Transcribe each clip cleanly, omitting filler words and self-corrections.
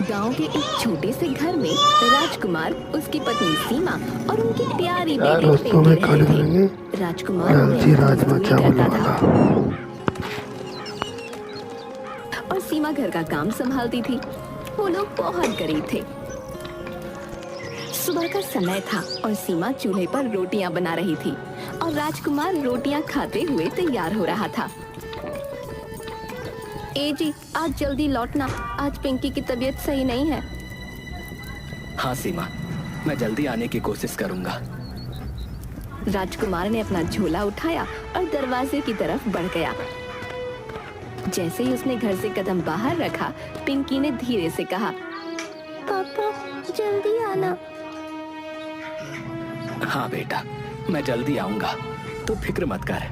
गांव के एक छोटे से घर में राजकुमार, उसकी पत्नी सीमा और उनकी प्यारी बेटी दोस्तों में पिंकी खाने रहते खाएंगे थे। राजकुमार लालची राजमा चावल वाला। और सीमा घर का काम संभालती थी। वो लोग बहुत गरीब थे। सुबह का समय था और सीमा चूल्हे पर रोटियां बना रही थी और राजकुमार रोटियां खाते हुए तैयार हो रहा था। ए जी, आज जल्दी लौटना, आज पिंकी की तबीयत सही नहीं है। हाँ सीमा, मैं जल्दी आने की कोशिश करूंगा। राजकुमार ने अपना झोला उठाया और दरवाजे की तरफ बढ़ गया। जैसे ही उसने घर से कदम बाहर रखा, पिंकी ने धीरे से कहा, पापा जल्दी आना। हाँ बेटा, मैं जल्दी आऊंगा, तू फिक्र मत कर।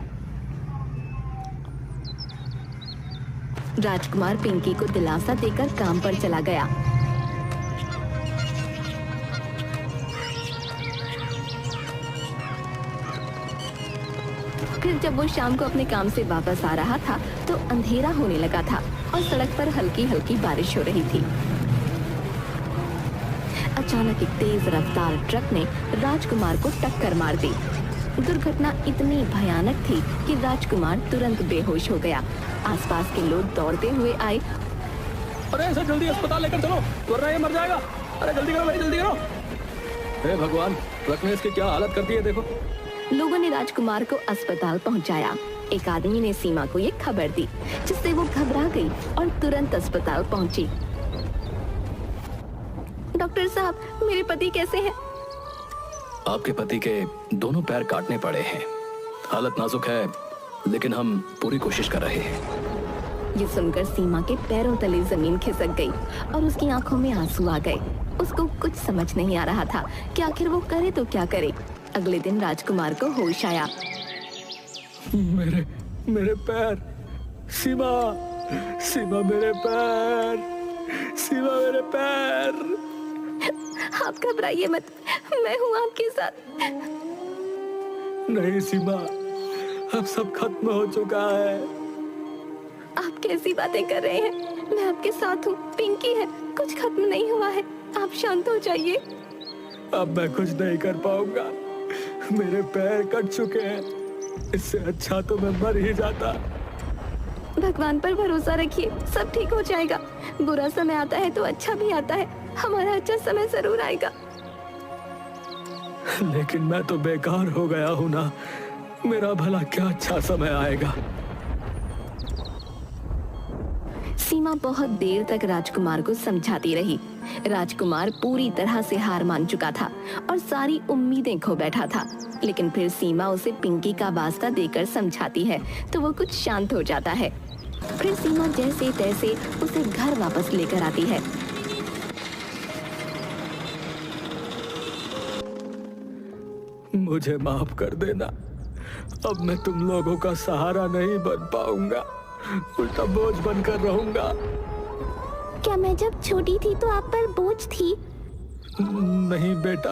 राजकुमार पिंकी को दिलासा देकर काम पर चला गया। फिर जब वो शाम को अपने काम से वापस आ रहा था तो अंधेरा होने लगा था और सड़क पर हल्की हल्की बारिश हो रही थी। अचानक एक तेज रफ्तार ट्रक ने राजकुमार को टक्कर मार दी। दुर्घटना इतनी भयानक थी कि राजकुमार तुरंत बेहोश हो गया। आसपास के लोग दौड़ते हुए आए। अरे ऐसा जल्दी अस्पताल लेकर चलो, वरना ये मर जाएगा। अरे जल्दी करो भाई, जल्दी करो। हे भगवान, ट्रक ने इसकी क्या हालत कर दी है देखो। लोगों ने राजकुमार को अस्पताल पहुंचाया। एक आदमी ने सीमा को ये खबर दी, जिससे वो घबरा गई और तुरंत अस्पताल पहुंची। डॉक्टर साहब, मेरे पति कैसे हैं? आपके पति के दोनों पैर काटने पड़े हैं। हालत नाजुक है, लेकिन हम पूरी कोशिश कर रहे हैं। ये सुनकर सीमा के पैरों तले जमीन खिसक गई और उसकी आंखों में आंसू आ गए। उसको कुछ समझ नहीं आ रहा था कि आखिर वो करे तो क्या करे। अगले दिन राजकुमार को होश आया। मेरे पैर, सीमा, सीमा मेरे पैर, सीमा मेरे पैर। आप घबराइए मत, मैं हूँ आपके साथ। नहीं सीमा, अब सब खत्म हो चुका है। आप कैसी बातें कर रहे हैं? मैं आपके साथ हूँ, पिंकी है, कुछ खत्म नहीं हुआ है। आप शांत हो जाइए। अब मैं कुछ नहीं कर पाऊंगा, मेरे पैर कट चुके हैं। इससे अच्छा तो मैं मर ही जाता। भगवान पर भरोसा रखिए, सब ठीक हो जाएगा। बुरा समय आता है तो अच्छा भी आता है। हमारा अच्छा समय जरूर आएगा। लेकिन मैं तो बेकार हो गया हूँ ना, मेरा भला क्या अच्छा समय आएगा। सीमा बहुत देर तक राजकुमार को समझाती रही। राजकुमार पूरी तरह से हार मान चुका था और सारी उम्मीदें खो बैठा था। लेकिन फिर सीमा उसे पिंकी का वास्ता देकर समझाती है तो वो कुछ शांत हो जाता है। फिर सीमा जैसे तैसे उसे घर वापस लेकर आती है। मुझे माफ कर देना, अब मैं तुम लोगों का सहारा नहीं बन पाऊंगा, उल्टा बोझ बनकर रहूंगा। क्या मैं जब छोटी थी तो आप पर बोझ थी? नहीं बेटा,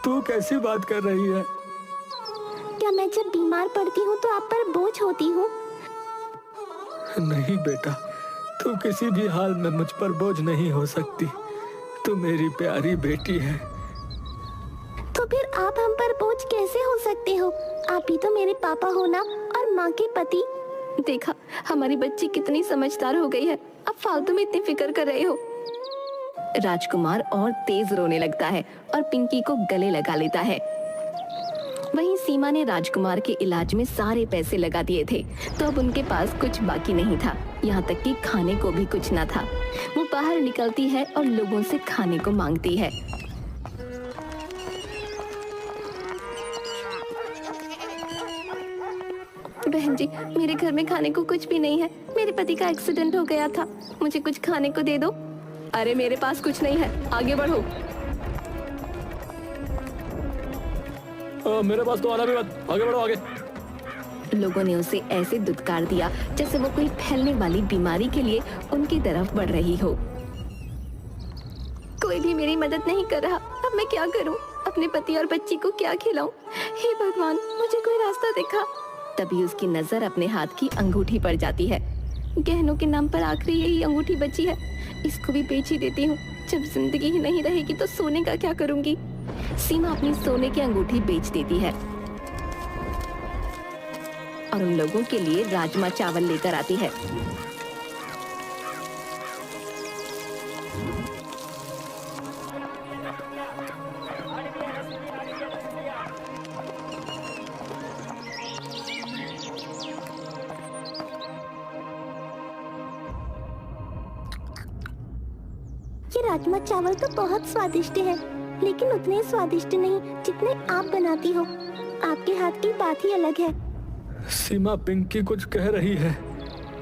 तू कैसी बात कर रही है? क्या मैं जब बीमार पड़ती हूँ तो आप पर बोझ होती हूँ? नहीं बेटा, तू किसी भी हाल में मुझ पर बोझ नहीं हो सकती। तू मेरी प्यारी बेटी है। तो फिर आप हम पर बोझ कैसे हो सकते हो? आप ही तो मेरे पापा हो ना, और माँ के पति। देखा, हमारी बच्ची कितनी समझदार हो गई है। अब फालतू में इतनी फिक्र कर रहे हो। राजकुमार और तेज रोने लगता है और पिंकी को गले लगा लेता है। वहीं सीमा ने राजकुमार के इलाज में सारे पैसे लगा दिए थे, तो अब उनके पास कुछ बाकी नहीं था, यहाँ तक कि खाने को भी कुछ ना था। वो बाहर निकलती है और लोगों से खाने को मांगती है। बहन जी, मेरे घर में खाने को कुछ भी नहीं है। मेरे पति का एक्सीडेंट हो गया था, मुझे कुछ खाने को दे दो। अरे मेरे पास कुछ नहीं है, आगे बढ़ो। मेरे पास तो आना भी मत, आगे बढ़ो आगे। लोगों ने उसे ऐसे दुत्कार दिया जैसे वो कोई फैलने वाली बीमारी के लिए उनकी तरफ बढ़ रही हो। कोई भी मेरी मदद नहीं कर रहा, अब मैं क्या करूं? अपने पति और बच्ची को क्या खिलाऊं? हे भगवान, मुझे कोई रास्ता दिखा। तभी उसकी नजर अपने हाथ की अंगूठी पर जाती है। गहनों के नाम पर आखिरी यही अंगूठी बची है। इसको भी बेच ही देती हूँ। जब जिंदगी ही नहीं रहेगी तो सोने का क्या करूंगी। सीमा अपनी सोने की अंगूठी बेच देती है और उन लोगों के लिए राजमा चावल लेकर आती है। ये राजमा चावल तो बहुत स्वादिष्ट है, लेकिन उतने स्वादिष्ट नहीं जितने आप बनाती हो। आपके हाथ की बात ही अलग है। सीमा, पिंकी कुछ कह रही है।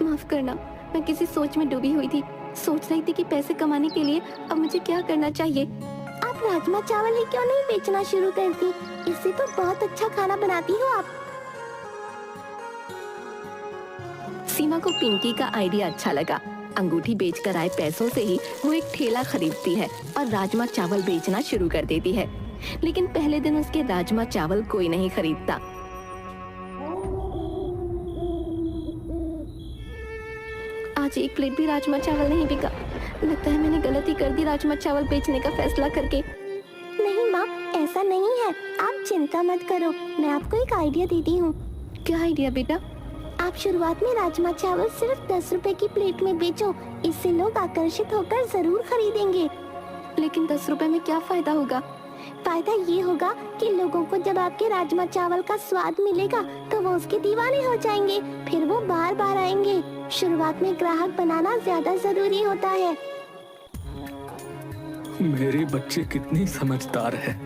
माफ करना, मैं किसी सोच में डूबी हुई थी। सोच रही थी कि पैसे कमाने के लिए अब मुझे क्या करना चाहिए। आप राजमा चावल ही क्यों नहीं बेचना शुरू करती? इससे तो बहुत अच्छा खाना बनाती हो आप। सीमा को पिंकी का आइडिया अच्छा लगा। अंगूठी बेचकर आए पैसों से ही वो एक ठेला खरीदती है और राजमा चावल बेचना शुरू कर देती है। लेकिन पहले दिन उसके राजमा चावल कोई नहीं खरीदता। आज एक प्लेट भी राजमा चावल नहीं बिका। लगता है मैंने गलती कर दी राजमा चावल बेचने का फैसला करके। नहीं माँ, ऐसा नहीं है। आप चिंता मत करो, मैं आपको एक आइडिया देती हूँ। क्या आइडिया बेटा? आप शुरुआत में राजमा चावल सिर्फ 10 रुपए की प्लेट में बेचो। इससे लोग आकर्षित होकर जरूर खरीदेंगे। लेकिन 10 रुपए में क्या फायदा होगा? फायदा ये होगा कि लोगों को जब आपके राजमा चावल का स्वाद मिलेगा तो वो उसके दीवाने हो जाएंगे। फिर वो बार बार आएंगे। शुरुआत में ग्राहक बनाना ज्यादा जरूरी होता है। मेरी बच्ची कितनी समझदार है।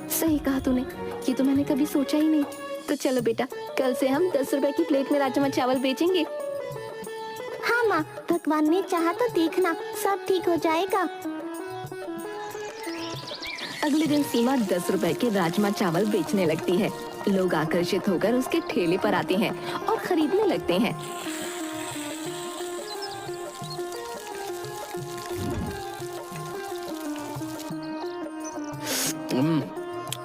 सही कहा तूने, ये तो मैंने कभी सोचा ही नहीं। तो चलो बेटा, कल से हम 10 रुपए की प्लेट में राजमा चावल बेचेंगे। हाँ माँ, भगवान ने चाहा तो देखना सब ठीक हो जाएगा। अगले दिन सीमा 10 रुपए के राजमा चावल बेचने लगती है। लोग आकर्षित होकर उसके ठेले पर आते हैं और खरीदने लगते हैं।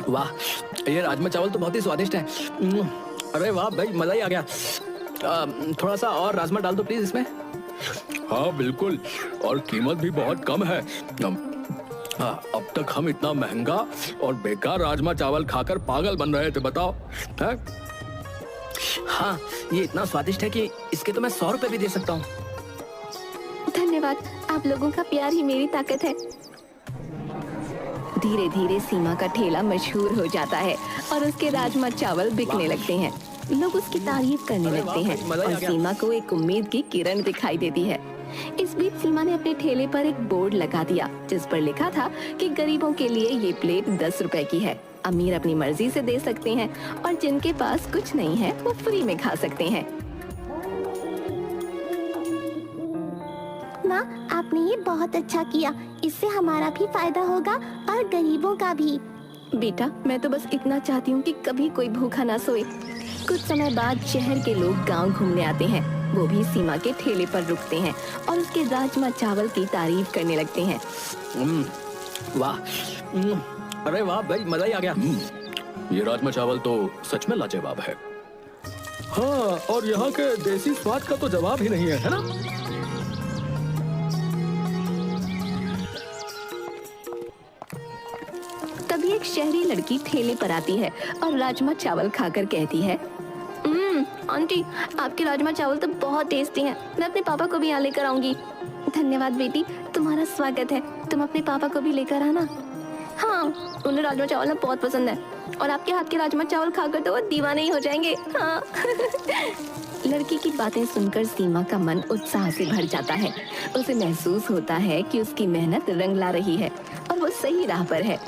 वाह, ये राजमा चावल तो बहुत ही स्वादिष्ट है। अरे वाह भाई, मजा ही आ गया। थोड़ा सा और राजमा डाल दो प्लीज इसमें। हाँ बिल्कुल, और कीमत भी बहुत कम है। अब तक हम इतना महंगा और बेकार राजमा चावल खाकर पागल बन रहे थे, बताओ है? हाँ, ये इतना स्वादिष्ट है कि इसके तो मैं 100 रुपए भी दे सकता हूँ। धन्यवाद, आप लोगों का प्यार ही मेरी ताकत है। धीरे धीरे सीमा का ठेला मशहूर हो जाता है और उसके राजमा चावल बिकने लगते हैं। लोग उसकी तारीफ करने लगते हैं और सीमा को एक उम्मीद की किरण दिखाई देती है। इस बीच सीमा ने अपने ठेले पर एक बोर्ड लगा दिया जिस पर लिखा था कि गरीबों के लिए ये प्लेट 10 रुपए की है। अमीर अपनी मर्जी से दे सकते हैं और जिनके पास कुछ नहीं है वो फ्री में खा सकते हैं। माँ, आपने ये बहुत अच्छा किया। इससे हमारा भी फायदा होगा और गरीबों का भी। बेटा, मैं तो बस इतना चाहती हूँ कि कभी कोई भूखा ना सोए। कुछ समय बाद शहर के लोग गांव घूमने आते हैं। वो भी सीमा के ठेले पर रुकते हैं और उसके राजमा चावल की तारीफ करने लगते हैं। वाह, अरे वाह भाई, मजा ही आ गया। ये राजमा चावल तो सच में लाजवाब है। हाँ, और यहाँ के देसी स्वाद का तो जवाब ही नहीं है ना? तभी एक शहरी लड़की ठेले पर आती है और राजमा चावल खाकर कहती है, आंटी, आपके राजमा चावल तो बहुत टेस्टी हैं। मैं अपने पापा को भी यहाँ लेकर आऊंगी। धन्यवाद बेटी, तुम्हारा स्वागत है। तुम अपने पापा को भी लेकर आना। हाँ, उन्हें राजमा चावल ना बहुत पसंद है और आपके हाथ के राजमा चावल खाकर तो वो दीवाने ही हो जाएंगे। हाँ। लड़की की बातें सुनकर सीमा का मन उत्साह से भर जाता है। उसे महसूस होता है कि उसकी मेहनत रंग ला रही है और वो सही राह पर है।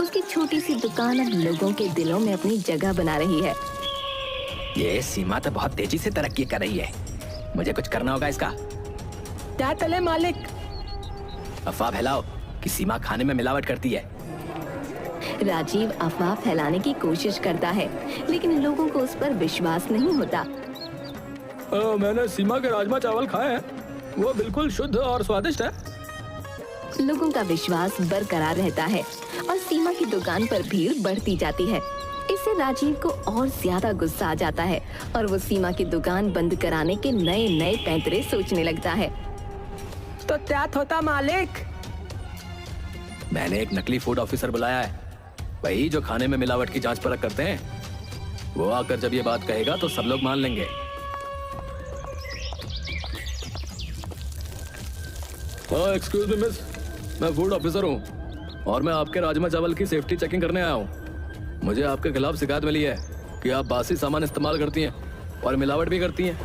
उसकी छोटी सी दुकान अब लोगों के दिलों में अपनी जगह बना रही है। ये सीमा तो बहुत तेजी से तरक्की कर रही है। मुझे कुछ करना होगा इसका। क्या चले मालिक? अफवाह फैलाओ कि सीमा खाने में मिलावट करती है। राजीव अफवाह फैलाने की कोशिश करता है, लेकिन लोगों को उस पर विश्वास नहीं होता। मैंने सीमा के राजमा चावल खाए हैं, वो बिल्कुल शुद्ध और स्वादिष्ट है। लोगों का विश्वास बरकरार रहता है और सीमा की दुकान पर भीड़ बढ़ती जाती है। इससे राजीव को और ज्यादा गुस्सा आ जाता है और वो सीमा की दुकान बंद कराने के नए नए पैंतरे सोचने लगता है। तो त्यात होता मालिक। मैंने एक नकली फूड ऑफिसर बुलाया है, वही जो खाने में मिलावट की जांच परख करते हैं। वो आकर जब ये बात कहेगा तो सब लोग मान लेंगे। हाँ एक्सक्यूज मी मिस, मैं फूड ऑफिसर हूँ और मैं आपके राजमा चावल की सेफ्टी चेकिंग करने आया हूँ। मुझे आपके खिलाफ शिकायत मिली है कि आप बासी सामान इस्तेमाल करती हैं और मिलावट भी करती हैं।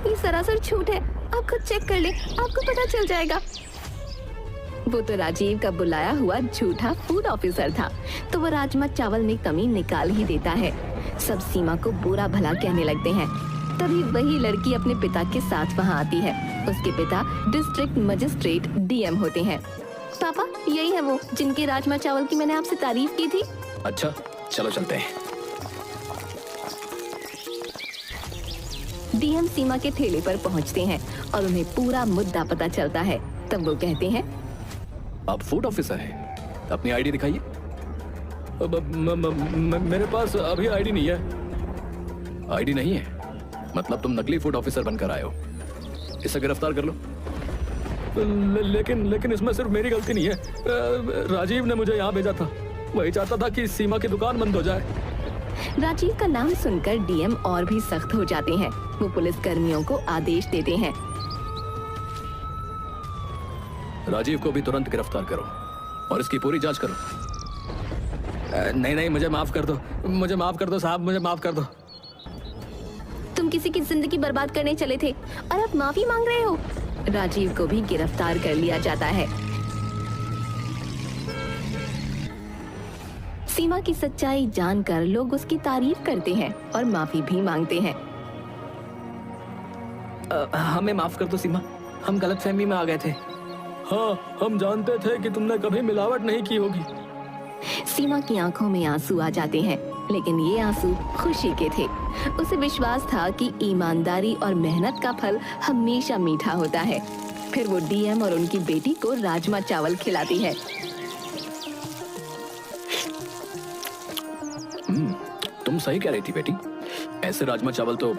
ये सरासर झूठ है, आप खुद चेक कर ले, आपको पता चल जाएगा। वो तो राजीव का बुलाया हुआ झूठा फूड ऑफिसर था, तो वो राजमा चावल में कमी निकाल ही देता है। सब सीमा को बुरा भला कहने लगते हैं। तभी वही लड़की अपने पिता के साथ वहाँ आती है। उसके पिता डिस्ट्रिक्ट मजिस्ट्रेट डीएम होते हैं। पापा, यही है वो जिनके राजमा चावल की मैंने आपसे तारीफ की थी। अच्छा चलो चलते हैं। डीएम सीमा के ठेले पर पहुँचते हैं और उन्हें पूरा मुद्दा पता चलता है। तब वो कहते हैं, आप फूड ऑफिसर हैं, अपनी आईडी दिखाइए। मेरे पास अभी आईडी नहीं है। आईडी नहीं है मतलब तुम नकली फूड ऑफिसर बनकर आए हो। इसे गिरफ्तार कर लो। लेकिन इसमें सिर्फ मेरी गलती नहीं है। राजीव ने मुझे यहाँ भेजा था, वही चाहता था कि सीमा की दुकान बंद हो जाए। राजीव का नाम सुनकर डीएम और भी सख्त हो जाते हैं। वो पुलिस कर्मियों को आदेश देते हैं, राजीव को भी तुरंत गिरफ्तार करो और इसकी पूरी जांच करो। नहीं, मुझे माफ कर दो, मुझे माफ कर दो साहब, मुझे माफ कर दो। तुम किसी की जिंदगी बर्बाद करने चले थे और अब माफी मांग रहे हो। राजीव को भी गिरफ्तार कर लिया जाता है। सीमा की सच्चाई जानकर लोग उसकी तारीफ करते हैं और माफी भी मांगते हैं। हमें माफ कर दो सीमा, हम गलतफहमी में आ गए थे। हाँ, हम जानते थे कि तुमने कभी मिलावट नहीं की होगी। सीमा की आंखों में आंसू आ जाते हैं, लेकिन ये आंसू खुशी के थे। उसे विश्वास था कि ईमानदारी और मेहनत का फल हमेशा मीठा होता है। फिर वो डीएम और उनकी बेटी को राजमा चावल खिलाती है। तुम सही कह रही थी बेटी, ऐसे राजमा चावल तो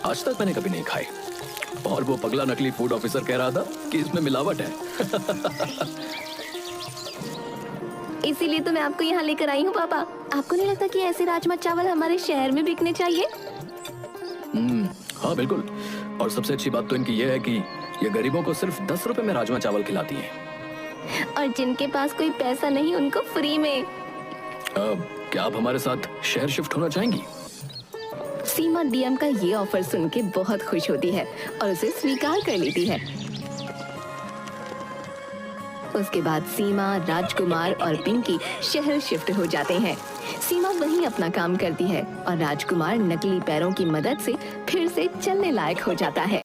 आज तक मैंने कभी नहीं खाए। और वो पगला नकली फूड ऑफिसर कह रहा था कि इसमें मिलावट है। इसीलिए तो मैं आपको यहाँ लेकर आई हूँ पापा। आपको नहीं लगता कि ऐसे राजमा चावल हमारे शहर में बिकने चाहिए? हाँ बिल्कुल, और सबसे अच्छी बात तो इनकी ये है कि ये गरीबों को सिर्फ 10 रुपए में राजमा चावल खिलाती हैं। और जिनके पास कोई पैसा नहीं उनको फ्री में। क्या आप हमारे साथ शहर शिफ्ट होना चाहेंगी? सीमा डीएम का ये ऑफर सुन के बहुत खुश होती है और उसे स्वीकार कर लेती है। उसके बाद सीमा, राजकुमार और पिंकी शहर शिफ्ट हो जाते हैं। सीमा वहीं अपना काम करती है और राजकुमार नकली पैरों की मदद से फिर से चलने लायक हो जाता है।